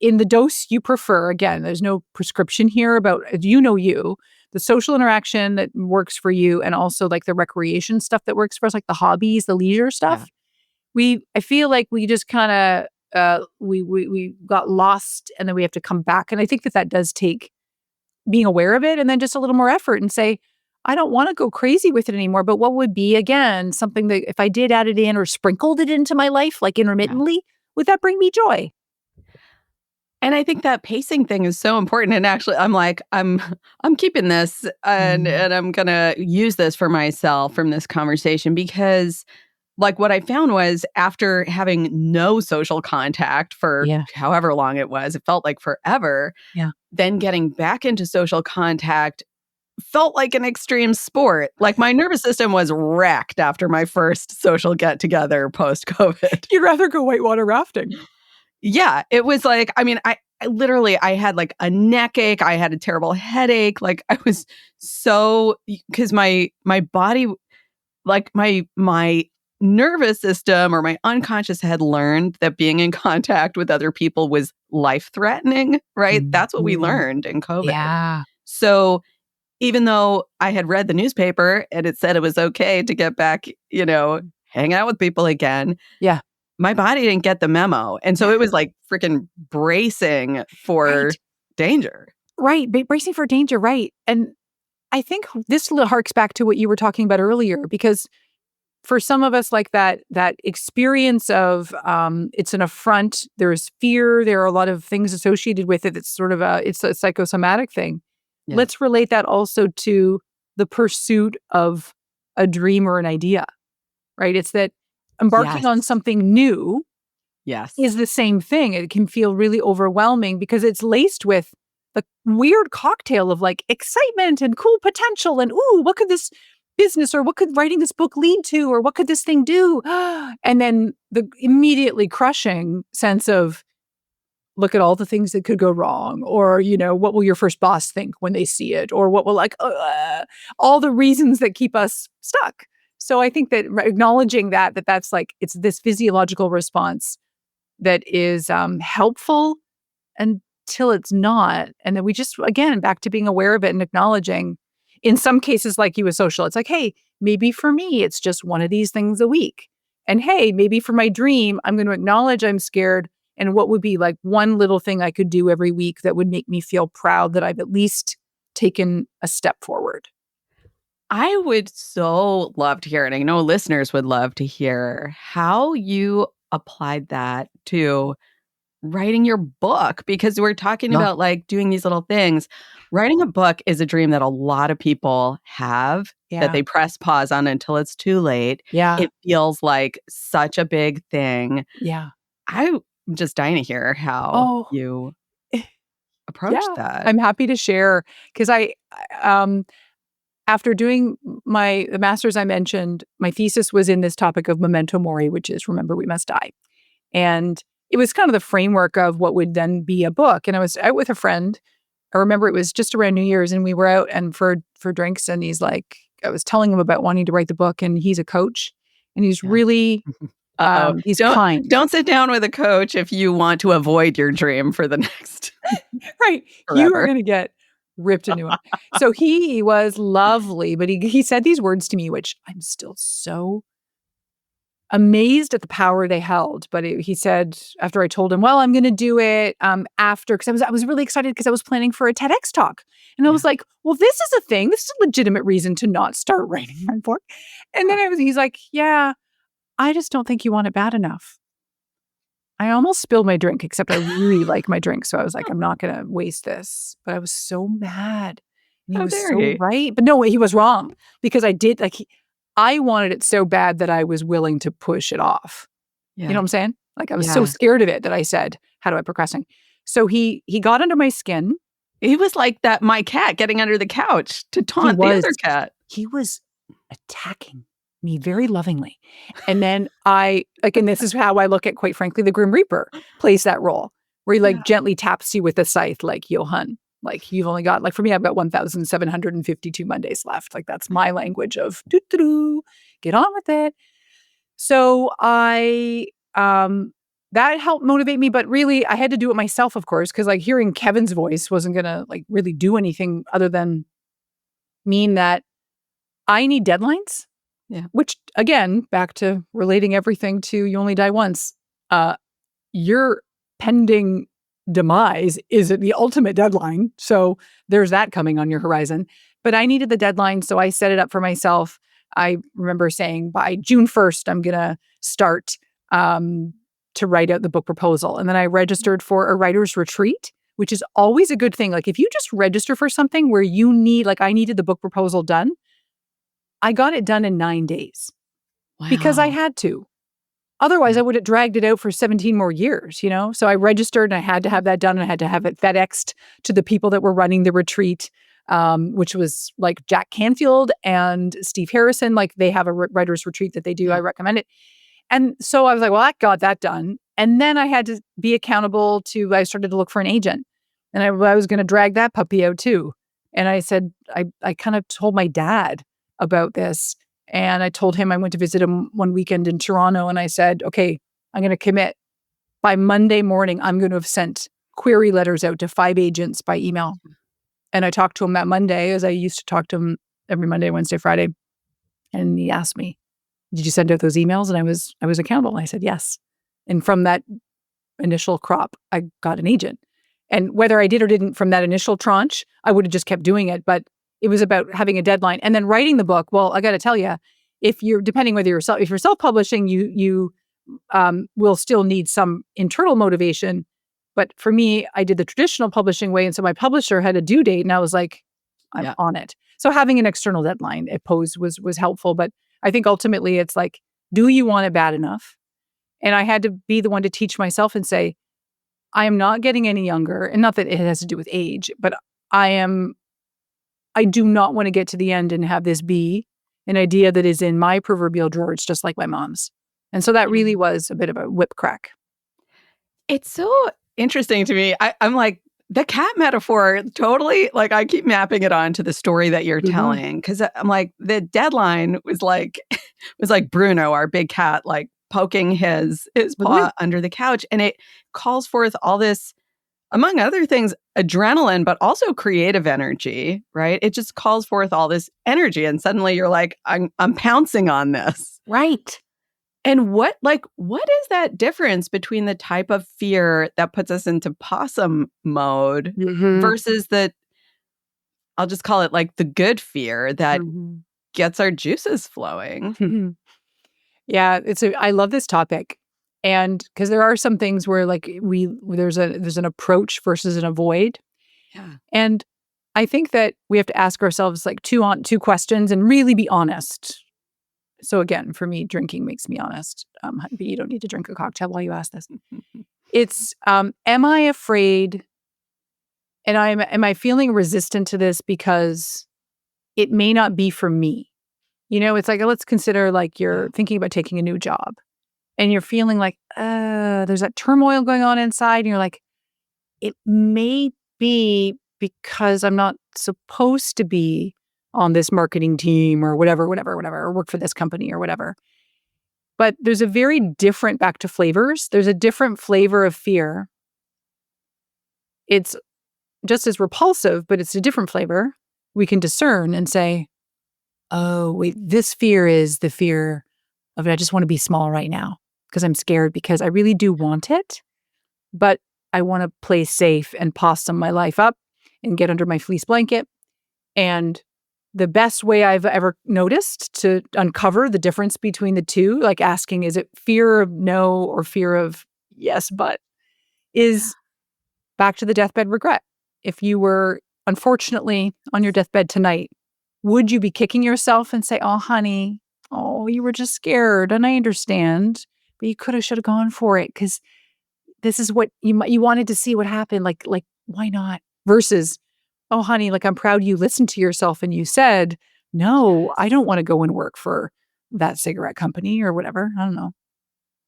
in the dose you prefer. Again, there's no prescription here about, the social interaction that works for you, and also like the recreation stuff that works for us, like the hobbies, the leisure stuff. I feel like we just kind of, we got lost, and then we have to come back. And I think that does take being aware of it and then just a little more effort and say, I don't want to go crazy with it anymore. But what would be, again, something that if I did add it in or sprinkled it into my life, like Yeah. intermittently, would that bring me joy? And I think that pacing thing is so important. And actually, I'm like, I'm keeping this Mm. and I'm gonna use this for myself from this conversation because like what I found was after having no social contact for Yeah. however long it was, it felt like forever, Yeah. then getting back into social contact felt like an extreme sport. Like my nervous system was wrecked after my first social get together post COVID. You'd rather go whitewater rafting. Yeah, it was like, I mean, I literally I had like a neck ache, I had a terrible headache, like I was so because my body like my nervous system or my unconscious had learned that being in contact with other people was life threatening, right? That's what we Mhm. learned in COVID. Yeah. So even though I had read the newspaper and it said it was okay to get back, hang out with people again, Yeah. my body didn't get the memo. And so it was like freaking bracing for Right. danger. Right. Bracing for danger. Right. And I think this harks back to what you were talking about earlier, because for some of us, like that experience of it's an affront, there is fear, there are a lot of things associated with it. It's sort of it's a psychosomatic thing. Yeah. Let's relate that also to the pursuit of a dream or an idea, right? It's that embarking on Yes. something new Yes. is the same thing. It can feel really overwhelming because it's laced with the weird cocktail of like excitement and cool potential and ooh, what could this business or what could writing this book lead to or what could this thing do? And then the immediately crushing sense of look at all the things that could go wrong or what will your first boss think when they see it or what will all the reasons that keep us stuck. So I think that acknowledging that's like it's this physiological response that is helpful until it's not. And then we just, again, back to being aware of it and acknowledging, in some cases, like you with social, it's like, hey, maybe for me, it's just one of these things a week. And hey, maybe for my dream, I'm going to acknowledge I'm scared. And what would be like one little thing I could do every week that would make me feel proud that I've at least taken a step forward? I would so love to hear, and I know listeners would love to hear how you applied that to writing your book because we're talking Yeah. about like doing these little things. Writing a book is a dream that a lot of people have that Yeah. they press pause on until it's too late. Yeah. It feels like such a big thing. Yeah. I'm just dying to hear how Oh, you approached yeah. that. I'm happy to share because um, after doing the master's I mentioned, my thesis was in this topic of memento mori, which is remember we must die. And it was kind of the framework of what would then be a book. And I was out with a friend. I remember it was just around New Year's and we were out and for drinks and he's like, I was telling him about wanting to write the book and he's a coach and he's Yeah. really Uh-oh. he's Don't kind. don't sit down with a coach if you want to avoid your dream for the next Right. You are forever. going to get ripped a new one. So he was lovely, but he said these words to me, which I'm still so amazed at the power they held. But he said after I told him, "Well, I'm going to do it after," because I was really excited because I was planning for a TEDx talk, and I Yeah. was like, "Well, this is a thing. This is a legitimate reason to not start writing my book." And then he's like, "Yeah, I just don't think you want it bad enough." I almost spilled my drink, except I really like my drink, so I was like, "I'm not going to waste this." But I was so mad, and he How was dare so he? right. But no, he was wrong because I did I wanted it so bad that I was willing to push it off. You know Yeah. what I'm saying? Like, I was so Yeah. scared of it that I said, "How do I procrastinate?" So he got under my skin. He was like that my cat getting under the couch to He taunt the was other cat. he was attacking me very lovingly. And then and this is how I look at, quite frankly, the Grim Reaper plays that role, where he, like, Yeah. gently taps you with a scythe, like, Johann, like, you've only got for me, I've got 1,752 Mondays left. Like, that's my language of, "Doo, doo, doo, get on with it." So that helped motivate me, but really I had to do it myself, of course, because like hearing Kevin's voice wasn't gonna like really do anything other than mean that I need deadlines, Yeah. which again, back to relating everything to you only die once. Uh, your pending demise is the ultimate deadline. So there's that coming on your horizon. But I needed the deadline, so I set it up for myself. I remember saying by June 1st, I'm going to start to write out the book proposal. And then I registered for a writer's retreat, which is always a good thing. Like if you just register for something where you need, like I needed the book proposal done, I got it done in 9 days because I Wow. had to. Otherwise, Yeah. I would have dragged it out for 17 more years, you know? So I registered and I had to have that done and I had to have it FedExed to the people that were running the retreat, which was like Jack Canfield and Steve Harrison. Like they have a writer's retreat that they do. I Yeah. recommend it. And so I was like, well, I got that done. And then I had to be accountable to, I started to look for an agent. And I was going to drag that puppy out too. And I said, I kind of told my dad about this. And I told him I went to visit him one weekend in Toronto. And I said, okay, I'm going to commit. By Monday morning, I'm going to have sent query letters out to 5 agents by email. And I talked to him that Monday, as I used to talk to him every Monday, Wednesday, Friday. And he asked me, did you send out those emails? And I was accountable. And I said, yes. And from that initial crop, I got an agent. And whether I did or didn't from that initial tranche, I would have just kept doing it. But it was about having a deadline and then writing the book. Well, I got to tell you, if you're depending whether if you're self-publishing, you will still need some internal motivation. But for me, I did the traditional publishing way, and so my publisher had a due date, and I was like, I'm Yeah. on it. So having an external deadline, it posed was helpful. But I think ultimately, it's like, do you want it bad enough? And I had to be the one to teach myself and say, I am not getting any younger, and not that it has to do with age, but I do not want to get to the end and have this be an idea that is in my proverbial drawer. It's just like my mom's. And so that really was a bit of a whip crack. It's so interesting to me. I'm like, the cat metaphor totally, like, I keep mapping it onto the story that you're Mhm. telling. Cause I'm like, the deadline was like, was like Bruno, our big cat, like poking his Wasn't paw it? under the couch. And it calls forth all this, among other things, adrenaline, but also creative energy, right? It just calls forth all this energy. And suddenly you're like, I'm pouncing on this. Right. And what is that difference between the type of fear that puts us into possum mode Mhm. versus I'll just call it like the good fear that Mhm. gets our juices flowing? Yeah, I love this topic. And because there are some things where like there's an approach versus an avoid. Yeah. And I think that we have to ask ourselves like two questions and really be honest. So again, for me, drinking makes me honest. But you don't need to drink a cocktail while you ask this. It's am I afraid and am I feeling resistant to this because it may not be for me? You know, it's like let's consider like Yeah. you're thinking about taking a new job and you're feeling like there's that turmoil going on inside and you're like it may be because I'm not supposed to be on this marketing team or whatever, or work for this company or whatever. But there's a very different back to flavors. There's a different flavor of fear. It's just as repulsive, but it's a different flavor. We can discern and say, oh, wait, this fear is the fear of I just want to be small right now because I'm scared because I really do want it, but I want to play safe and possum my life up and get under my fleece blanket. And the best way I've ever noticed to uncover the difference between the two, like asking, is it fear of no or fear of yes, but Yeah. is back to the deathbed regret. If you were unfortunately on your deathbed tonight, would you be kicking yourself and say, oh, honey, oh, you were just scared and I understand, but you could have, should have gone for it because this is what you wanted to see what happened. Like, why not? Versus, oh, honey, like, I'm proud you listened to yourself and you said, no, I don't want to go and work for that cigarette company or whatever. I don't know.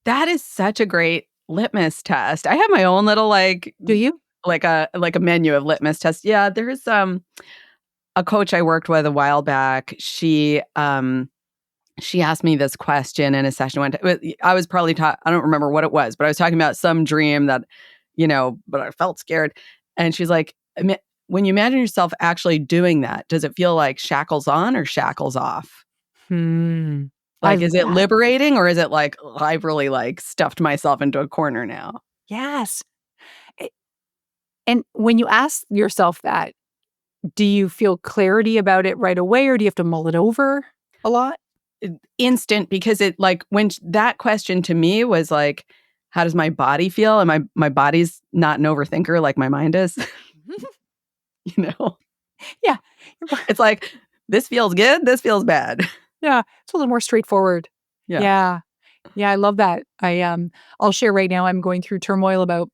That is such a great litmus test. I have my own little Do you? like a menu of litmus tests. Yeah, there's a coach I worked with a while back. She asked me this question in a session one time. I was probably I don't remember what it was, but I was talking about some dream that, but I felt scared. And she's like, when you imagine yourself actually doing that, does it feel like shackles on or shackles off? Hmm. I Like, love is it that. liberating or is it like, "Ugh, I've really like stuffed myself into a corner now?" Yes. And when you ask yourself that, do you feel clarity about it right away, or do you have to mull it over a lot? Instant, because it like when that question to me was like, how does my body feel? And my body's not an overthinker like my mind is. You know, Yeah. it's like, this feels good, this feels bad. Yeah, it's a little more straightforward. Yeah. Yeah. Yeah, I love that. I'll share right now, I'm going through turmoil about,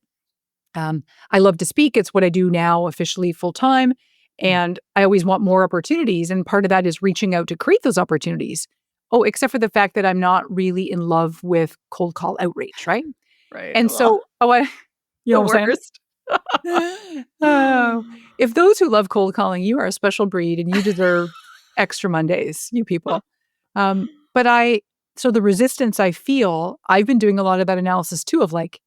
I love to speak. It's what I do now officially full time, and I always want more opportunities, and part of that is reaching out to create those opportunities. Oh, except for the fact that I'm not really in love with cold call outreach, right? Right. And Ugh, so, you know the what I'm worst. saying? Oh, if those who love cold calling, you are a special breed and you deserve extra Mondays, you people. But so the resistance I feel, I've been doing a lot of that analysis too of like,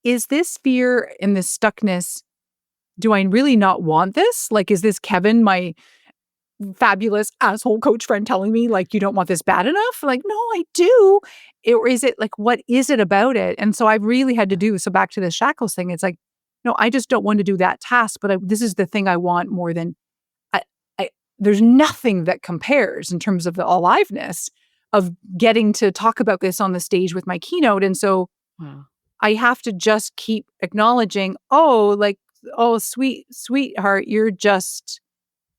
is this fear and this stuckness, do I really not want this? Like, is this Kevin, my fabulous asshole coach friend, telling me like, you don't want this bad enough? Like, no, I do. Or is it like, what is it about it? And so I've really had to do, so back to the shackles thing, it's like, no, I just don't want to do that task, but this is the thing I want more than I, there's nothing that compares in terms of the aliveness of getting to talk about this on the stage with my keynote. And so Wow. I have to just keep acknowledging, oh, like, oh, sweetheart, you're just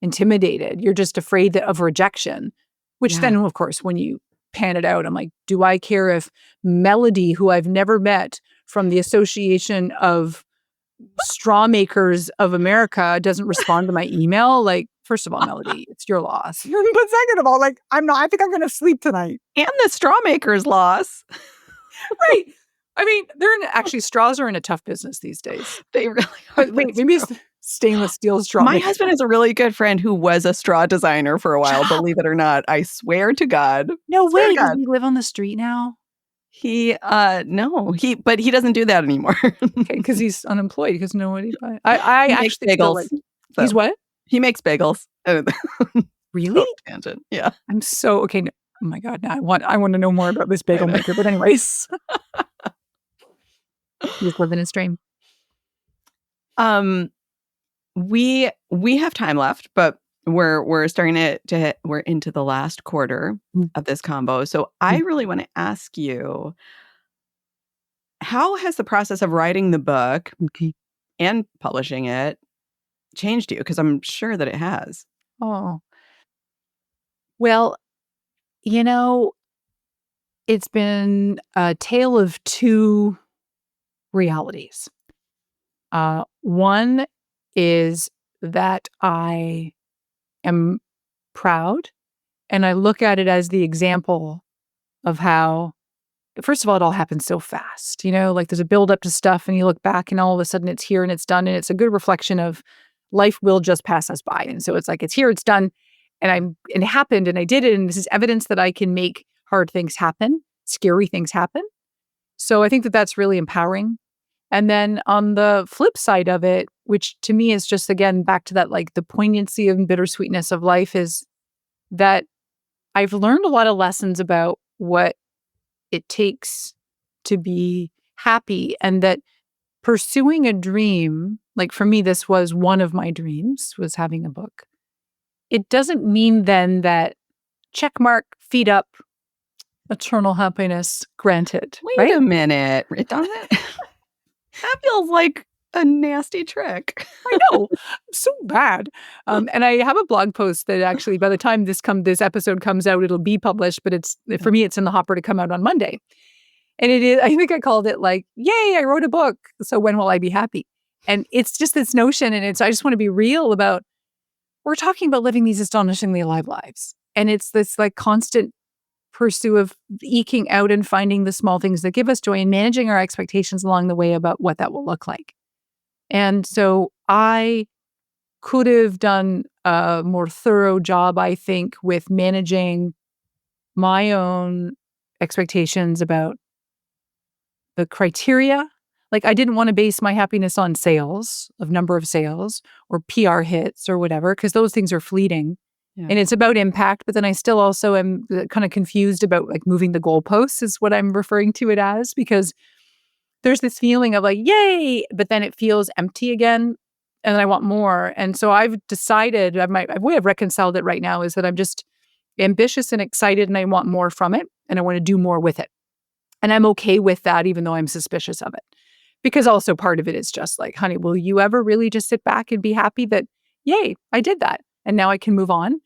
intimidated. You're just afraid of rejection, which Yeah. then, of course, when you pan it out, I'm like, do I care if Melody, who I've never met from the Association of Straw Makers of America, doesn't respond to my email? Like, first of all, Melody, it's your loss. But second of all, like, I think I'm going to sleep tonight. And the straw maker's loss. Right. I mean, actually, straws are in a tough business these days. They really are. But wait, That's maybe true. it's stainless steel straw My maker. husband has a really good friend who was a straw designer for a while, believe it or not. I swear to God. No Swear to way. Does God. he live on the street now? No, but he doesn't do that anymore. Okay, because he's unemployed because nobody buy I He makes actually feel bagels. like he's So what? he makes bagels. Really? Total tangent. Yeah. I'm so okay. Oh my god, now I want to know more about this bagel maker. But anyways, he's living his dream. Um, we have time left, but we're starting to we're into the last quarter of this combo. So I really want to ask you, how has the process of writing the book Okay. and publishing it changed you? Because I'm sure that it has. Oh. Well, you know, it's been a tale of two realities. One is that I am proud, and I look at it as the example of how, first of all, it all happens so fast. Like there's a build up to stuff, and you look back, and all of a sudden it's here and it's done. And it's a good reflection of life will just pass us by. And so it's like, it's here, it's done. And it happened, and I did it. And this is evidence that I can make hard things happen, scary things happen. So I think that that's really empowering. And then on the flip side of it, which to me is just, again, back to that, like the poignancy and bittersweetness of life, is that I've learned a lot of lessons about what it takes to be happy, and that pursuing a dream, like for me, this was one of my dreams, was having a book. It doesn't mean then that check mark, feet up, eternal happiness granted, Wait right? a minute. It doesn't? That feels like a nasty trick. I know, so bad. And I have a blog post that actually, by the time this episode comes out, it'll be published. But for me, it's in the hopper to come out on Monday. And it is, I think I called it like, yay, I wrote a book. So when will I be happy? And it's just this notion. And I just want to be real about, we're talking about living these astonishingly alive lives. And it's this like constant pursuit of eking out and finding the small things that give us joy and managing our expectations along the way about what that will look like. And so I could have done a more thorough job, I think, with managing my own expectations about the criteria. Like, I didn't want to base my happiness on sales, of number of sales or PR hits or whatever, because those things are fleeting. Yeah. And it's about impact. But then I still also am kind of confused about like moving the goalposts, is what I'm referring to it as, because there's this feeling of like, yay, but then it feels empty again. And then I want more. And so I've decided, my way I've reconciled it right now is that I'm just ambitious and excited and I want more from it and I want to do more with it. And I'm okay with that, even though I'm suspicious of it. Because also part of it is just like, honey, will you ever really just sit back and be happy that, yay, I did that. And now I can move on?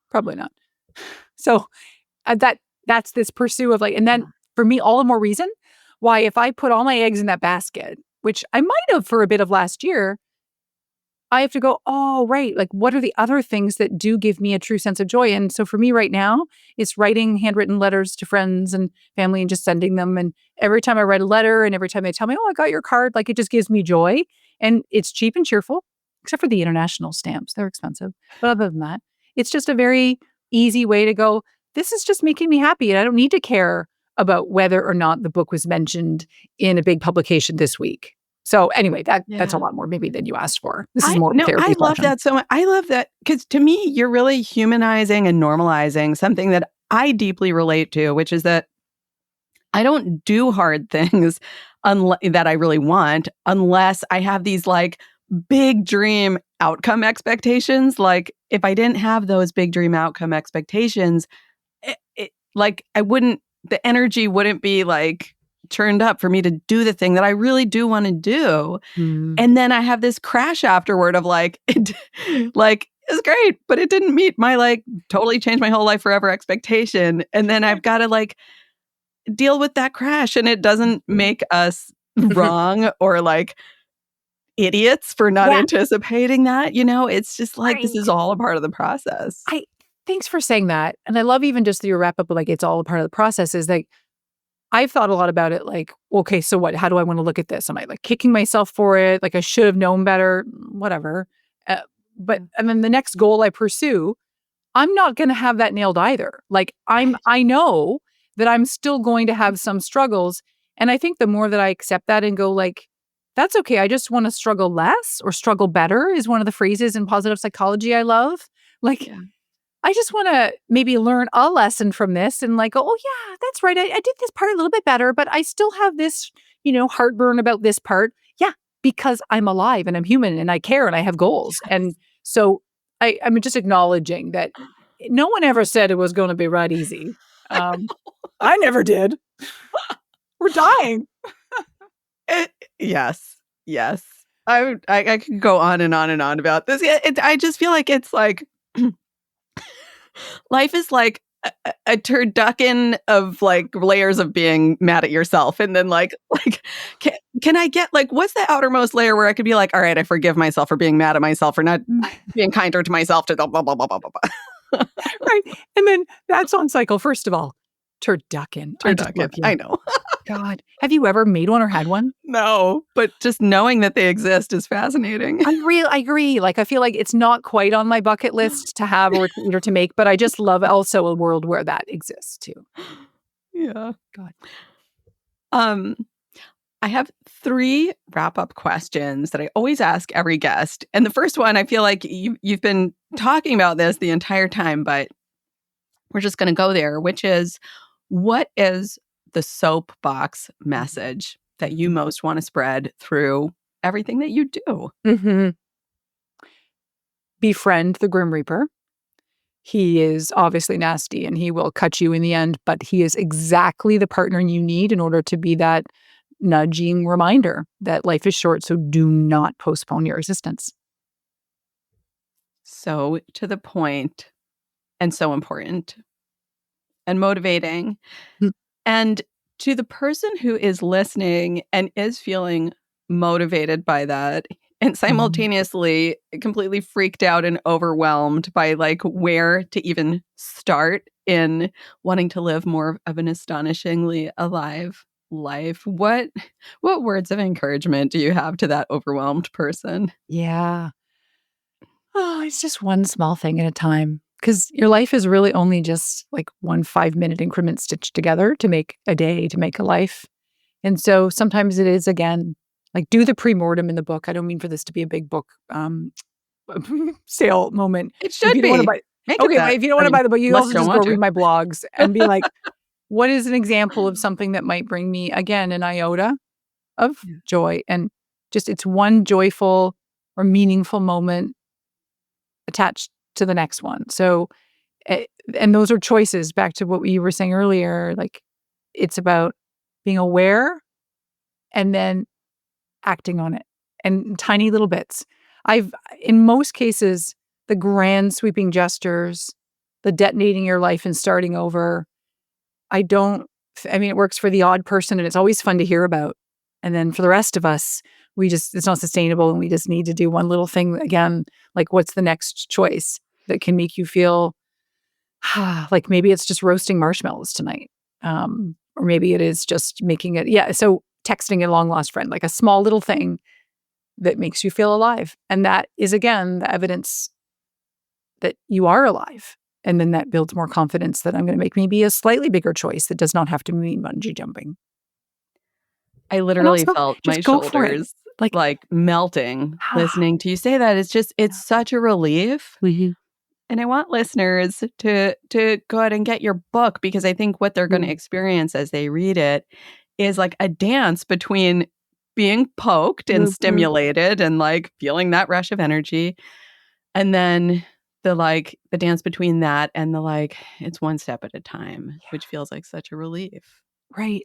Probably not. So that's this pursuit of like, and then for me, all the more reason why if I put all my eggs in that basket, which I might have for a bit of last year, I have to go, oh, right. Like, what are the other things that do give me a true sense of joy? And so for me right now, it's writing handwritten letters to friends and family and just sending them. And every time I write a letter and every time they tell me, oh, I got your card, like it just gives me joy. And it's cheap and cheerful, except for the international stamps. They're expensive. But other than that, it's just a very easy way to go, this is just making me happy. And I don't need to care about whether or not the book was mentioned in a big publication this week. So anyway, that's a lot more maybe than you asked for. This is more therapy. I love that so much. I love that because to me, you're really humanizing and normalizing something that I deeply relate to, which is that I don't do hard things that I really want unless I have these like big dream outcome expectations. Like if I didn't have those big dream outcome expectations, like the energy wouldn't be like turned up for me to do the thing that I really do want to do. And then I have this crash afterward of like, it's great, but it didn't meet my like totally change my whole life forever expectation. And then I've got to like deal with that crash and it doesn't make us wrong or like idiots for not anticipating that, it's just like, this is all a part of the process. Thanks for saying that. And I love even just your wrap up of like, it's all a part of the process is like, I've thought a lot about it like, okay, so what? How do I want to look at this? Am I like kicking myself for it? Like I should have known better, whatever. And then the next goal I pursue, I'm not going to have that nailed either. Like I know that I'm still going to have some struggles. And I think the more that I accept that and go like, that's okay. I just want to struggle less or struggle better is one of the phrases in positive psychology I love. Like, I just want to maybe learn a lesson from this and like, oh yeah, that's right. I did this part a little bit better, but I still have this, heartburn about this part. Yeah, because I'm alive and I'm human and I care and I have goals. Yes. And so I'm just acknowledging that no one ever said it was going to be right easy. I never did. We're dying. Yes. I could go on and on and on about this. I just feel like it's like life is like a turducken of like layers of being mad at yourself. And then like can I get like, what's the outermost layer where I could be like, all right, I forgive myself for being mad at myself for not being kinder to myself to blah, blah, blah, blah, blah, blah. Right. And then that's on cycle. First of all, turducken. I know. God. Have you ever made one or had one? No, but just knowing that they exist is fascinating. I agree. Like, I feel like it's not quite on my bucket list to have or to make, but I just love also a world where that exists too. Yeah. God. I have 3 wrap-up questions that I always ask every guest. And the first one, I feel like you've been talking about this the entire time, but we're just going to go there, which is, what is the soapbox message that you most want to spread through everything that you do? Mm-hmm. Befriend the Grim Reaper. He is obviously nasty and he will cut you in the end, but he is exactly the partner you need in order to be that nudging reminder that life is short, so do not postpone your existence. So to the point and so important and motivating. Mm-hmm. And to the person who is listening and is feeling motivated by that and simultaneously completely freaked out and overwhelmed by like where to even start in wanting to live more of an astonishingly alive life, what words of encouragement do you have to that overwhelmed person? Yeah. Oh, it's just one small thing at a time. Because your life is really only just like one 5-minute increment stitched together to make a day, to make a life. And so sometimes it is, again, like do the pre-mortem in the book. I don't mean for this to be a big book sale moment. It should be. If you don't want to buy the book, you also just go read my blogs and be like, what is an example of something that might bring me, again, an iota of joy. And just it's one joyful or meaningful moment attached to the next one. So, and those are choices, back to what you were saying earlier. Like, it's about being aware and then acting on it, and tiny little bits. In most cases, the grand sweeping gestures, the detonating your life and starting over, it works for the odd person and it's always fun to hear about. And then for the rest of us, it's not sustainable and we just need to do one little thing again. Like, what's the next choice that can make you feel like maybe it's just roasting marshmallows tonight. Or maybe it is just making it. Yeah. So texting a long lost friend, like a small little thing that makes you feel alive. And that is, again, the evidence that you are alive. And then that builds more confidence that I'm going to make maybe a slightly bigger choice that does not have to mean bungee jumping. I literally felt my go for it. shoulders like melting listening to you say that. It's such a relief. And I want listeners to go ahead and get your book, because I think what they're going to experience as they read it is like a dance between being poked and stimulated and like feeling that rush of energy, and then the dance between that and the like, it's one step at a time, which feels like such a relief. Right.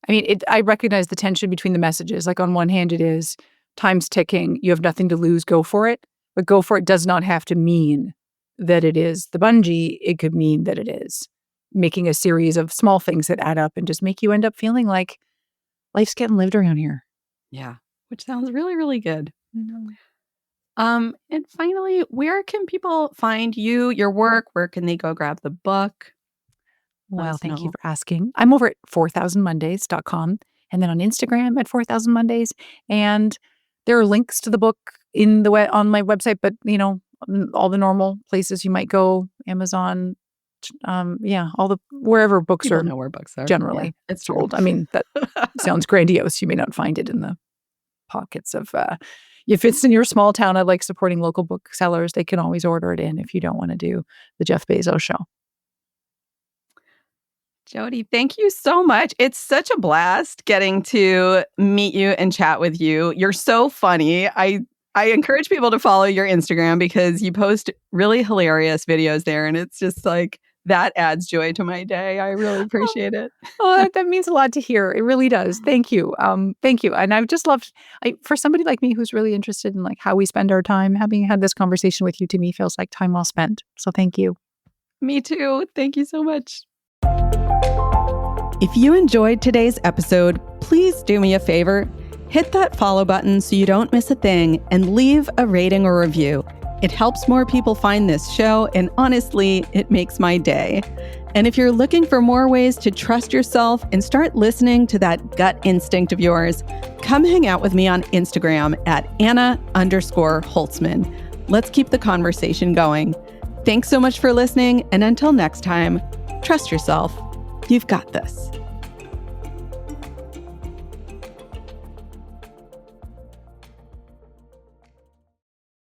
I mean, I recognize the tension between the messages. Like, on one hand, it is time's ticking. You have nothing to lose. Go for it. But go for it does not have to mean that it is the bungee. It could mean that it is making a series of small things that add up and just make you end up feeling like life's getting lived around here. Yeah. Which sounds really, really good. And finally, where can people find you, your work? Where can they go grab the book? Well, thank you for asking. I'm over at 4000mondays.com, and then on Instagram at 4000mondays. And there are links to the book on my website, but all the normal places you might go, Amazon, wherever books People are. know where books are. Generally, yeah, it's sold. I mean, that sounds grandiose. You may not find it in the pockets of. If it's in your small town, I like supporting local booksellers. They can always order it in if you don't want to do the Jeff Bezos show. Jodi, thank you so much. It's such a blast getting to meet you and chat with you. You're so funny. I encourage people to follow your Instagram because you post really hilarious videos there, and it's just like, that adds joy to my day. I really appreciate it. Oh, that means a lot to hear. It really does. Thank you. Thank you. And I've just loved, for somebody like me who's really interested in like how we spend our time, having had this conversation with you, to me feels like time well spent. So thank you. Me too. Thank you so much. If you enjoyed today's episode, please do me a favor. Hit that follow button so you don't miss a thing, and leave a rating or review. It helps more people find this show, and honestly, it makes my day. And if you're looking for more ways to trust yourself and start listening to that gut instinct of yours, come hang out with me on Instagram at Anna_Holtzman. Let's keep the conversation going. Thanks so much for listening, and until next time, trust yourself. You've got this.